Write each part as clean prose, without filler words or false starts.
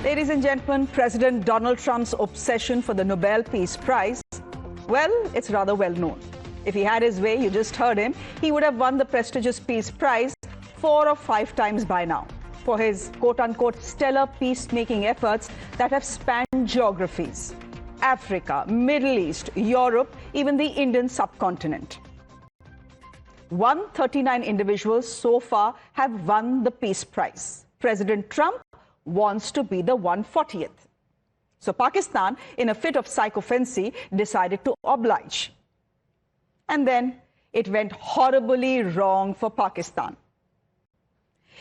Ladies and gentlemen, President Donald Trump's obsession for the Nobel Peace Prize, well, it's rather well known. If he had his way, you just heard him, he would have won the prestigious Peace Prize 4 or 5 times by now for his quote-unquote stellar peacemaking efforts that have spanned geographies: Africa, Middle East, Europe, even the Indian subcontinent. 139 individuals so far have won the Peace Prize. President Trump wants to be the 140th. So Pakistan, in a fit of sycophancy, decided to oblige. And then it went horribly wrong for Pakistan.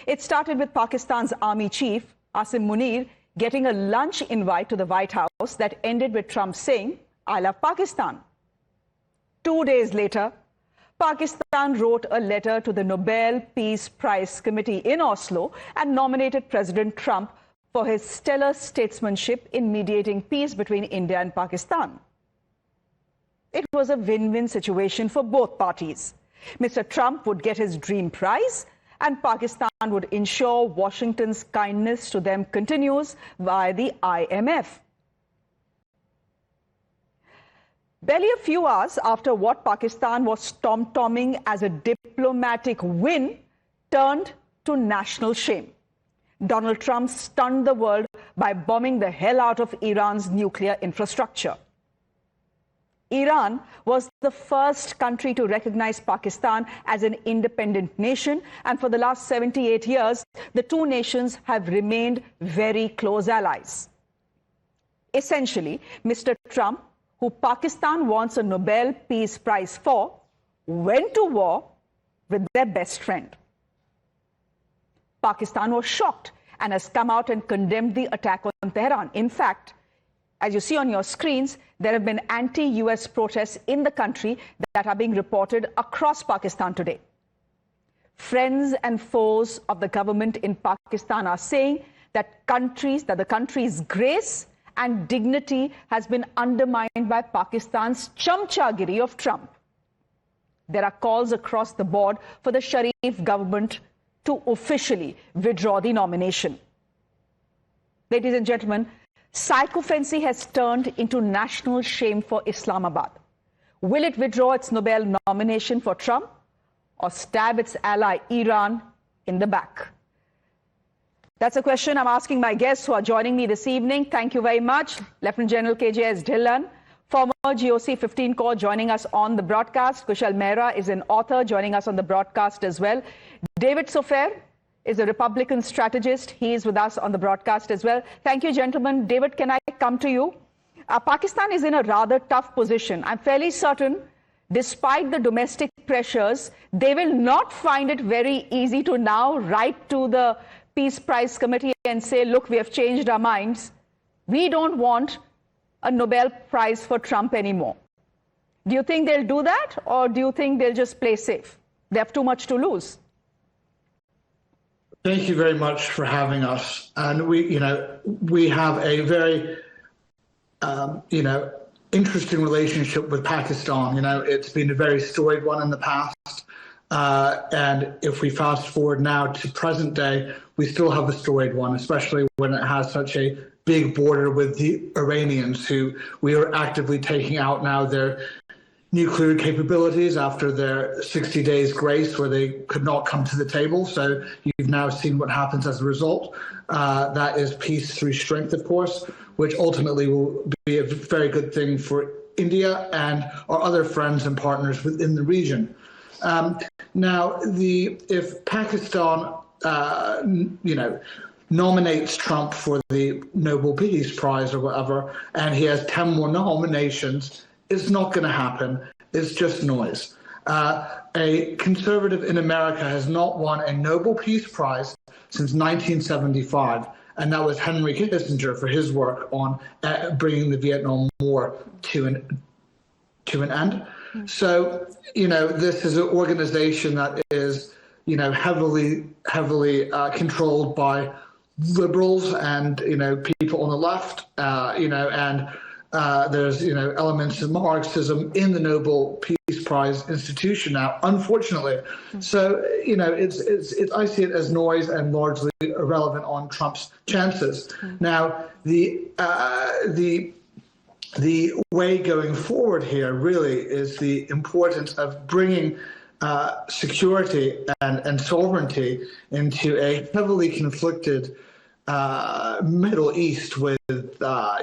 It started with Pakistan's army chief, Asim Munir, getting a lunch invite to the White House that ended with Trump saying, "I love Pakistan." 2 days later, Pakistan wrote a letter to the Nobel Peace Prize Committee in Oslo and nominated President Trump for his stellar statesmanship in mediating peace between India and Pakistan. It was a win-win situation for both parties. Mr. Trump would get his dream prize, and Pakistan would ensure Washington's kindness to them continues via the IMF. Barely a few hours after what Pakistan was tom-tomming as a diplomatic win turned to national shame, Donald Trump stunned the world by bombing the hell out of Iran's nuclear infrastructure. Iran was the first country to recognize Pakistan as an independent nation, and for the last 78 years, the two nations have remained very close allies. Essentially, Mr. Trump, who Pakistan wants a Nobel Peace Prize for, went to war with their best friend. Pakistan was shocked and has come out and condemned the attack on Tehran. In fact, as you see on your screens, there have been anti-US protests in the country that are being reported across Pakistan today. Friends and foes of the government in Pakistan are saying that the country's grace and dignity has been undermined by Pakistan's chamchagiri of Trump. There are calls across the board for the Sharif government to officially withdraw the nomination. Ladies and gentlemen, sycophancy has turned into national shame for Islamabad. Will it withdraw its Nobel nomination for Trump or stab its ally Iran in the back? That's a question I'm asking my guests who are joining me this evening. Thank you very much. Lieutenant General KJS Dhillon, former GOC 15 Corps, joining us on the broadcast. Kushal Mehra is an author joining us on the broadcast as well. David Sofair is a Republican strategist. He is with us on the broadcast as well. Thank you, gentlemen. David, can I come to you? Pakistan is in a rather tough position. I'm fairly certain, despite the domestic pressures, they will not find it very easy to now write to the Peace Prize Committee and say, look, we have changed our minds. We don't want a Nobel Prize for Trump anymore. Do you think they'll do that, or do you think they'll just play safe? They have too much to lose. Thank you very much for having us. And we have a very, interesting relationship with Pakistan. It's been a very storied one in the past. And if we fast forward now to present day, we still have a storied one, especially when it has such a big border with the Iranians, who we are actively taking out now their nuclear capabilities after their 60 days grace where they could not come to the table. So you've now seen what happens as a result. That is peace through strength, of course, which ultimately will be a very good thing for India and our other friends and partners within the region. Now, if Pakistan, nominates Trump for the Nobel Peace Prize or whatever, and he has 10 more nominations, it's not going to happen. It's just noise. A conservative in America has not won a Nobel Peace Prize since 1975, and that was Henry Kissinger for his work on bringing the Vietnam War to an end. So, this is an organization that is, heavily controlled by liberals and, people on the left, and There's elements of Marxism in the Nobel Peace Prize institution now, unfortunately. So I see it as noise and largely irrelevant on Trump's chances. Now the way going forward here really is the importance of bringing security and sovereignty into a heavily conflicted Middle East with a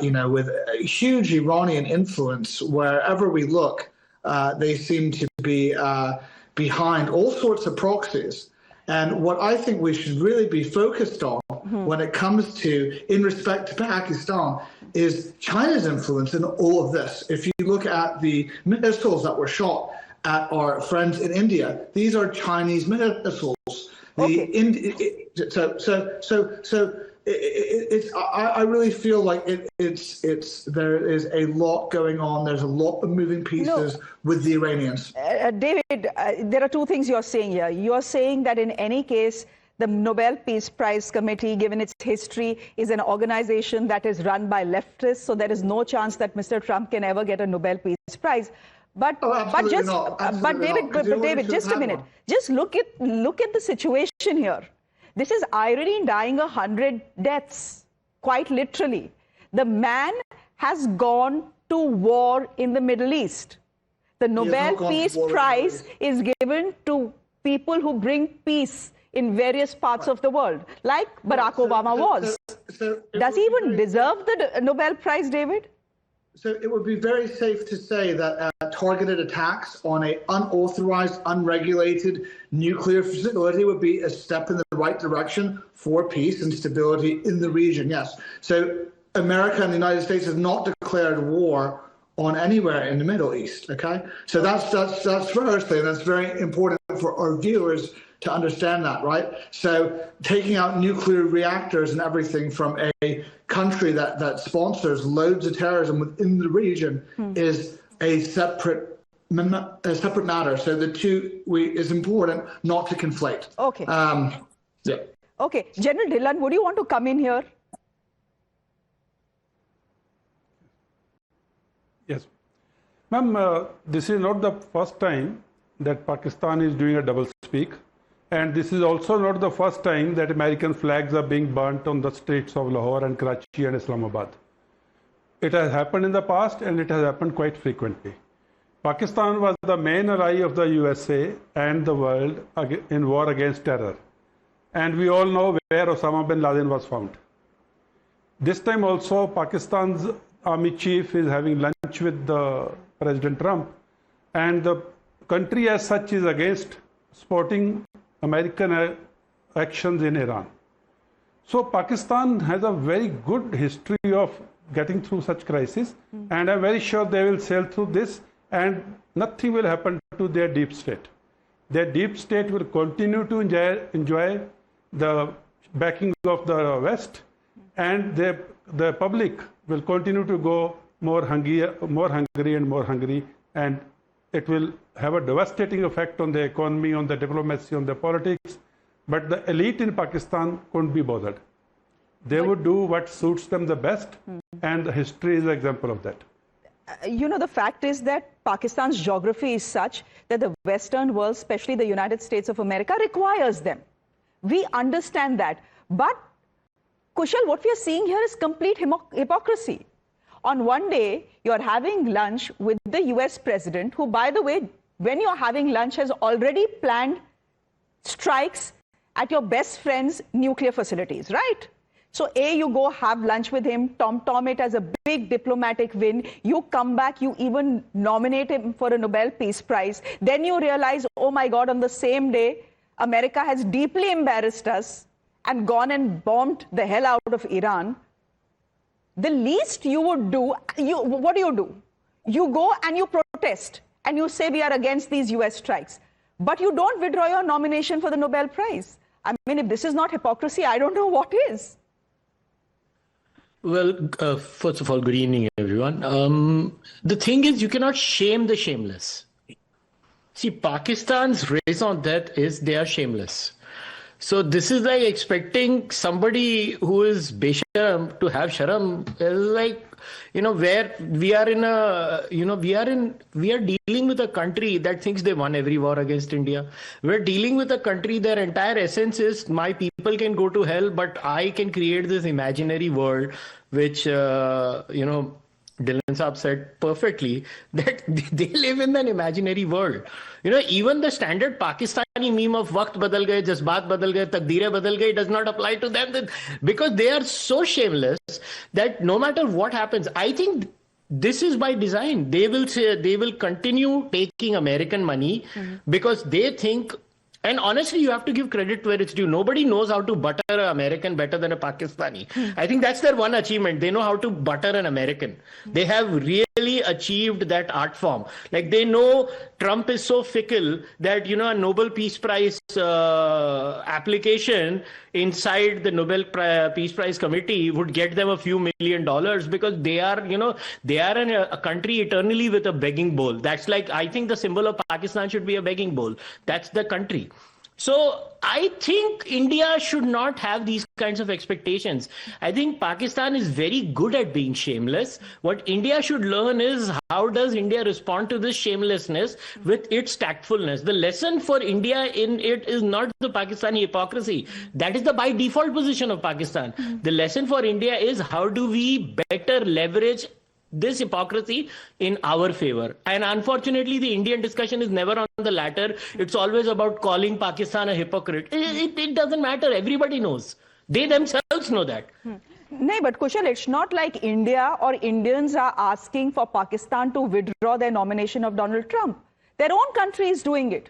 huge Iranian influence. Wherever we look, they seem to be behind all sorts of proxies. And what I think we should really be focused on when it comes to, in respect to Pakistan, is China's influence in all of this. If you look at the missiles that were shot at our friends in India, these are Chinese missiles. I really feel like there is a lot going on. There's a lot of moving pieces with the Iranians. David, there are two things you're saying here. You're saying that in any case, the Nobel Peace Prize Committee, given its history, is an organization that is run by leftists, so there is no chance that Mr. Trump can ever get a Nobel Peace Prize. But David, just a minute. Just look at the situation here. This is irony dying 100 deaths, quite literally. The man has gone to war in the Middle East. The Nobel Peace Prize is given to people who bring peace in various parts of the world, like Barack Obama was. Does he even deserve the Nobel Prize, David? So it would be very safe to say that targeted attacks on an unauthorized, unregulated nuclear facility would be a step in the right direction for peace and stability in the region, yes. So America and the United States have not declared war on anywhere in the Middle East, okay? So that's firstly, and that's very important for our viewers to understand that, right? So taking out nuclear reactors and everything from a country that sponsors loads of terrorism within the region is a separate matter. So the two is important not to conflate. Okay. Yeah. Okay, General Dhillon, would you want to come in here? Yes. Ma'am, this is not the first time that Pakistan is doing a double speak. And this is also not the first time that American flags are being burnt on the streets of Lahore and Karachi and Islamabad. It has happened in the past and it has happened quite frequently. Pakistan was the main ally of the USA and the world in war against terror. And we all know where Osama bin Laden was found. This time also, Pakistan's army chief is having lunch with the President Trump. And the country as such is against supporting American actions in Iran. So Pakistan has a very good history of getting through such crises, and I'm very sure they will sail through this and nothing will happen to their deep state. Their deep state will continue to enjoy the backing of the West, and the public will continue to go more hungry and more hungry, and it will have a devastating effect on the economy, on the diplomacy, on the politics. But the elite in Pakistan couldn't be bothered. They would do what suits them the best, and the history is an example of that. The fact is that Pakistan's geography is such that the Western world, especially the United States of America, requires them. We understand that. But, Kushal, what we are seeing here is complete hypocrisy. On one day, you're having lunch with the US president, who, by the way, when you're having lunch, has already planned strikes at your best friend's nuclear facilities, right? So, you go have lunch with him, tom it as a big diplomatic win. You come back, you even nominate him for a Nobel Peace Prize. Then you realize, oh my God, on the same day, America has deeply embarrassed us and gone and bombed the hell out of Iran. The least you would do, what do? You go and you protest and you say we are against these US strikes. But you don't withdraw your nomination for the Nobel Prize. I mean, if this is not hypocrisy, I don't know what is. Well, first of all, good evening, everyone. The thing is, you cannot shame the shameless. See, Pakistan's raison d'etre is they are shameless. So this is like expecting somebody who is besharam to have sharam is like, where we are in a, we are dealing with a country that thinks they won every war against India. We're dealing with a country, their entire essence is my people can go to hell, but I can create this imaginary world, which, Dylan Saab said perfectly that they live in an imaginary world. Even the standard Pakistani meme of waqt badal gaye, jazbaat badal gaye, takdeerein badal gaye does not apply to them because they are so shameless that no matter what happens, I think this is by design. They will say they will continue taking American money because they think. And honestly, you have to give credit where it's due. Nobody knows how to butter an American better than a Pakistani. I think that's their one achievement. They know how to butter an American. They have really achieved that art form. Like they know Trump is so fickle that, a Nobel Peace Prize application inside the Nobel Peace Prize committee would get them a few $1 million because they are, they are in a country eternally with a begging bowl. That's like, I think the symbol of Pakistan should be a begging bowl. That's the country. So I think India should not have these kinds of expectations. I think Pakistan is very good at being shameless. What India should learn is how does India respond to this shamelessness with its tactfulness. The lesson for India in it is not the Pakistani hypocrisy. That is the by default position of Pakistan. The lesson for India is how do we better leverage this hypocrisy in our favor. And unfortunately, the Indian discussion is never on the latter. It's always about calling Pakistan a hypocrite. It doesn't matter. Everybody knows. They themselves know that. No, but Kushal, it's not like India or Indians are asking for Pakistan to withdraw their nomination of Donald Trump. Their own country is doing it.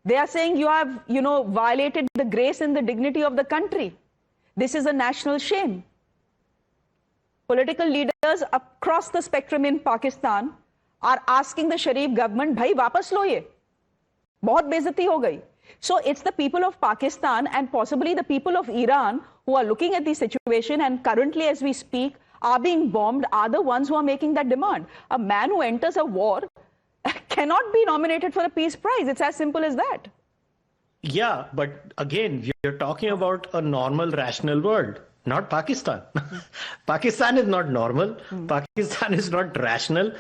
They are saying you have, violated the grace and the dignity of the country. This is a national shame. Political leaders across the spectrum in Pakistan are asking the Sharif government, bhai, wapas lo ye. Bahut bezati ho gayi. So it's the people of Pakistan and possibly the people of Iran who are looking at the situation and currently as we speak are being bombed are the ones who are making that demand. A man who enters a war cannot be nominated for a peace prize. It's as simple as that. Yeah, but again, we're talking about a normal, rational world. Not Pakistan. Pakistan is not normal. Pakistan is not rational.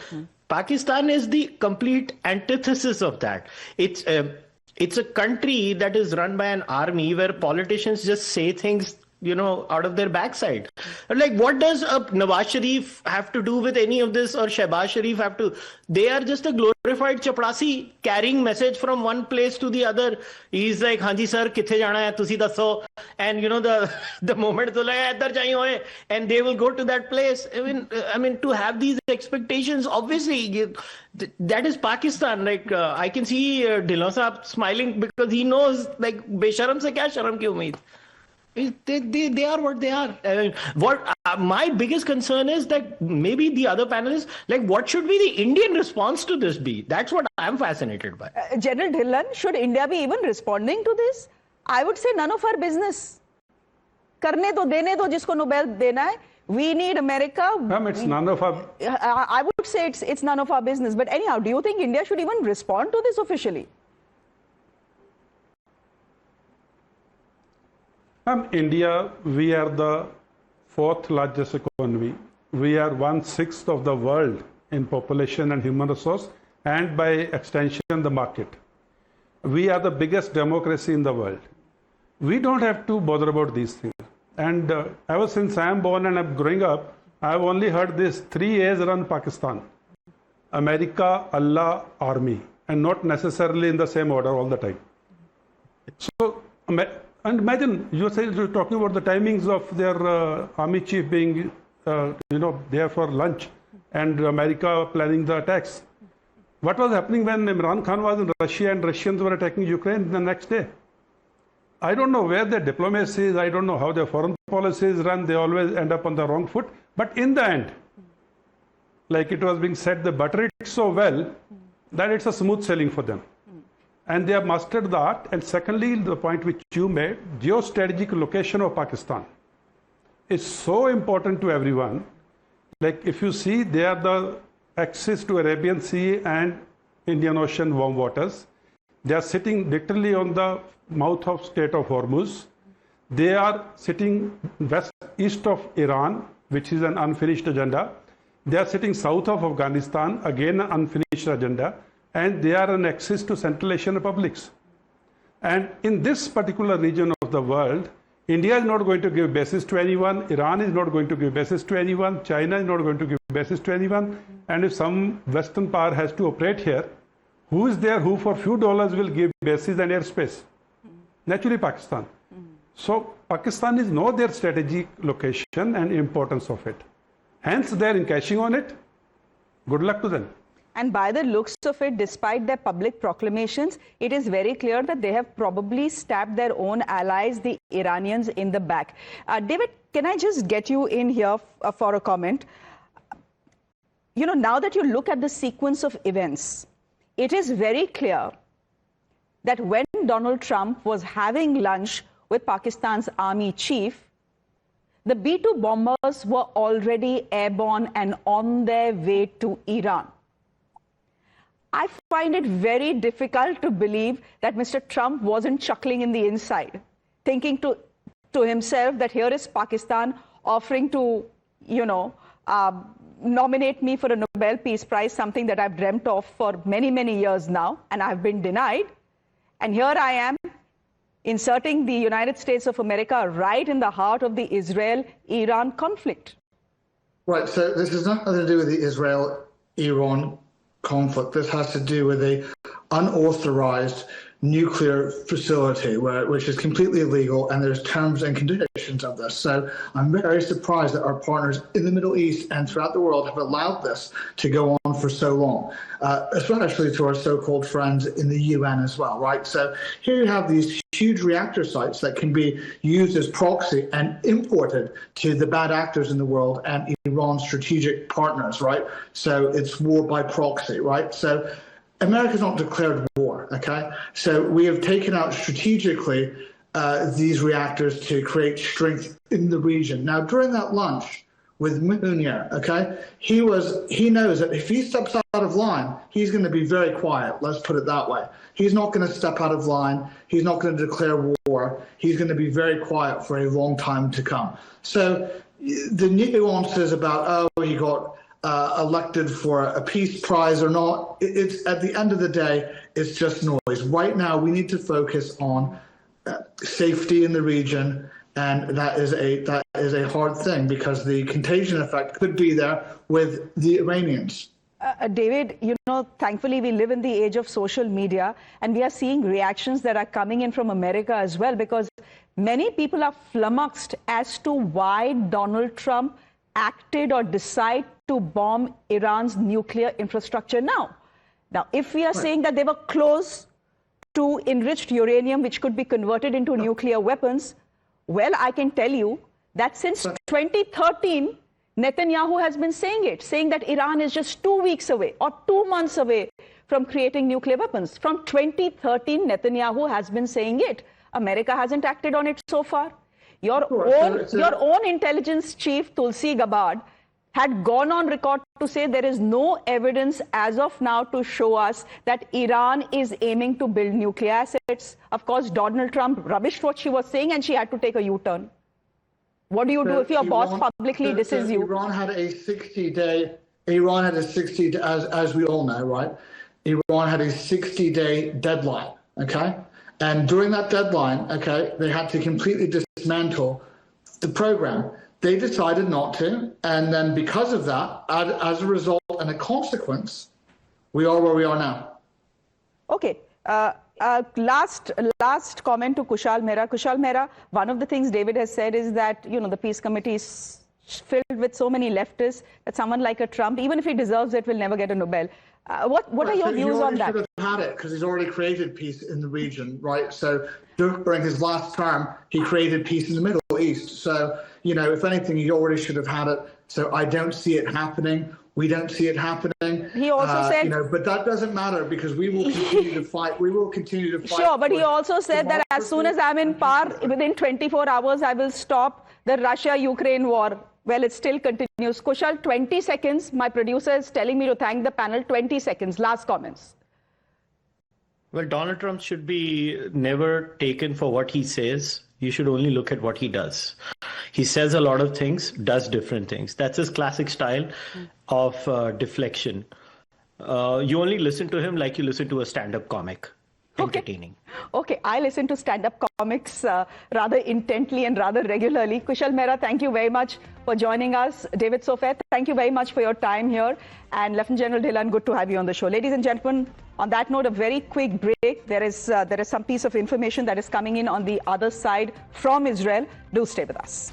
Pakistan is the complete antithesis of that. It's a country that is run by an army where politicians just say things, out of their backside. Like, what does a Nawaz Sharif have to do with any of this or Shehbaz Sharif have to? They are just a glorified chaprasi carrying message from one place to the other. He's like, Hanji sir, kithe jana hai, tusi dasso. And the moment to like, idhar jahi hoye, and they will go to that place. I mean, to have these expectations, obviously, that is Pakistan. Like, I can see Dylan Saab smiling because he knows, like, besharam se kya sharam ki umeed. They are what they are. My biggest concern is that maybe the other panelists, like, what should be the Indian response to this be? That's what I'm fascinated by. General Dhillon, should India be even responding to this? I would say none of our business. Karne do, dene do, jisko Nobel dena hai. We need America. It's none of our... I would say it's none of our business. But anyhow, do you think India should even respond to this officially? India, we are the 4th largest economy. We are 1/6 of the world in population and human resource, and by extension, the market. We are the biggest democracy in the world. We don't have to bother about these things. And ever since I am born and I'm growing up, I've only heard this: 3 A's run Pakistan. America, Allah, Army, and not necessarily in the same order all the time. So, and imagine, you're talking about the timings of their army chief being, there for lunch, and America planning the attacks. What was happening when Imran Khan was in Russia and Russians were attacking Ukraine the next day? I don't know where their diplomacy is. I don't know how their foreign policies run. They always end up on the wrong foot. But in the end, like it was being said, they butter it so well that it's a smooth sailing for them. And they have mastered the art. And secondly, the point which you made, geostrategic location of Pakistan is so important to everyone. Like if you see, they are the access to Arabian Sea and Indian Ocean warm waters. They are sitting literally on the mouth of Strait of Hormuz. They are sitting east of Iran, which is an unfinished agenda. They are sitting south of Afghanistan, again an unfinished agenda. And they are an axis to Central Asian republics. And in this particular region of the world, India is not going to give basis to anyone, Iran is not going to give basis to anyone, China is not going to give basis to anyone. And if some Western power has to operate here, who is there who for few dollars will give bases and airspace? Naturally Pakistan. So Pakistanis know their strategic location and importance of it. Hence they are encashing on it. Good luck to them. And by the looks of it, despite their public proclamations, it is very clear that they have probably stabbed their own allies, the Iranians, in the back. David, can I just get you in here for a comment? You know, now that you look at the sequence of events, it is very clear that when Donald Trump was having lunch with Pakistan's army chief, the B-2 bombers were already airborne and on their way to Iran. I find it very difficult to believe that Mr. Trump wasn't chuckling in the inside, thinking to himself that here is Pakistan offering to, nominate me for a Nobel Peace Prize, something that I've dreamt of for many, many years now, and I've been denied. And here I am inserting the United States of America right in the heart of the Israel-Iran conflict. Right, so this has nothing to do with the Israel-Iran conflict. This has to do with a unauthorized nuclear facility which is completely illegal, and there's terms and conditions of this. So I'm very surprised that our partners in the Middle East and throughout the world have allowed this to go on for so long, especially to our so-called friends in the UN as well, right? So here you have these huge reactor sites that can be used as proxy and imported to the bad actors in the world and Iran's strategic partners, right? So it's war by proxy, right? So America's not declared war, okay? So we have taken out strategically these reactors to create strength in the region. Now, during that lunch with Munir, okay, he knows that if he steps out of line, he's going to be very quiet. Let's put it that way. He's not going to step out of line. He's not going to declare war. He's going to be very quiet for a long time to come. So the nuances about, oh, he got elected for a peace prize or not, it's at the end of the day, it's just noise. Right now, we need to focus on safety in the region, and that is a hard thing because the contagion effect could be there with the Iranians. David, thankfully we live in the age of social media, and we are seeing reactions that are coming in from America as well, because many people are flummoxed as to why Donald Trump acted or decided to bomb Iran's nuclear infrastructure now. Now, if we are saying that they were close to enriched uranium, which could be converted into nuclear weapons, well, I can tell you that since 2013, Netanyahu has been saying that Iran is just 2 weeks away or 2 months away from creating nuclear weapons. From 2013, Netanyahu has been saying it. America hasn't acted on it so far. Your own intelligence chief, Tulsi Gabbard, had gone on record to say there is no evidence as of now to show us that Iran is aiming to build nuclear assets. Of course, Donald Trump rubbished what she was saying, and she had to take a U-turn. What do you do if your boss publicly disses you? Iran had a 60-day, as we all know, right? Iran had a 60-day deadline, okay? And during that deadline, okay, they had to completely dismantle the program. They decided not to, and then because of that, as a result and a consequence, we are where we are now. Okay. Last comment to Kushal Mehra. Kushal Mehra, one of the things David has said is that, the peace committee is filled with so many leftists that someone like a Trump, even if he deserves it, will never get a Nobel. What are your views on that? He should have had it because he's already created peace in the region, right? So during his last term, he created peace in the Middle East. So, if anything, he already should have had it. So I don't see it happening. We don't see it happening. He also said, but that doesn't matter because we will continue to fight. We will continue to fight. Sure, but he also said that as soon as I'm in power, within 24 hours, I will stop the Russia-Ukraine war. Well, it still continues. Kushal, 20 seconds. My producer is telling me to thank the panel. 20 seconds. Last comments. Well, Donald Trump should be never taken for what he says. You should only look at what he does. He says a lot of things, does different things. That's his classic style of deflection. You only listen to him like you listen to a stand-up comic. Entertaining. Okay, I listen to stand-up comics rather intently and rather regularly. Kushal Mehra, thank you very much for joining us. David Sofair, thank you very much for your time here. And Lieutenant General Dhillon, good to have you on the show. Ladies and gentlemen, on that note, a very quick break. There is some piece of information that is coming in on the other side from Israel. Do stay with us.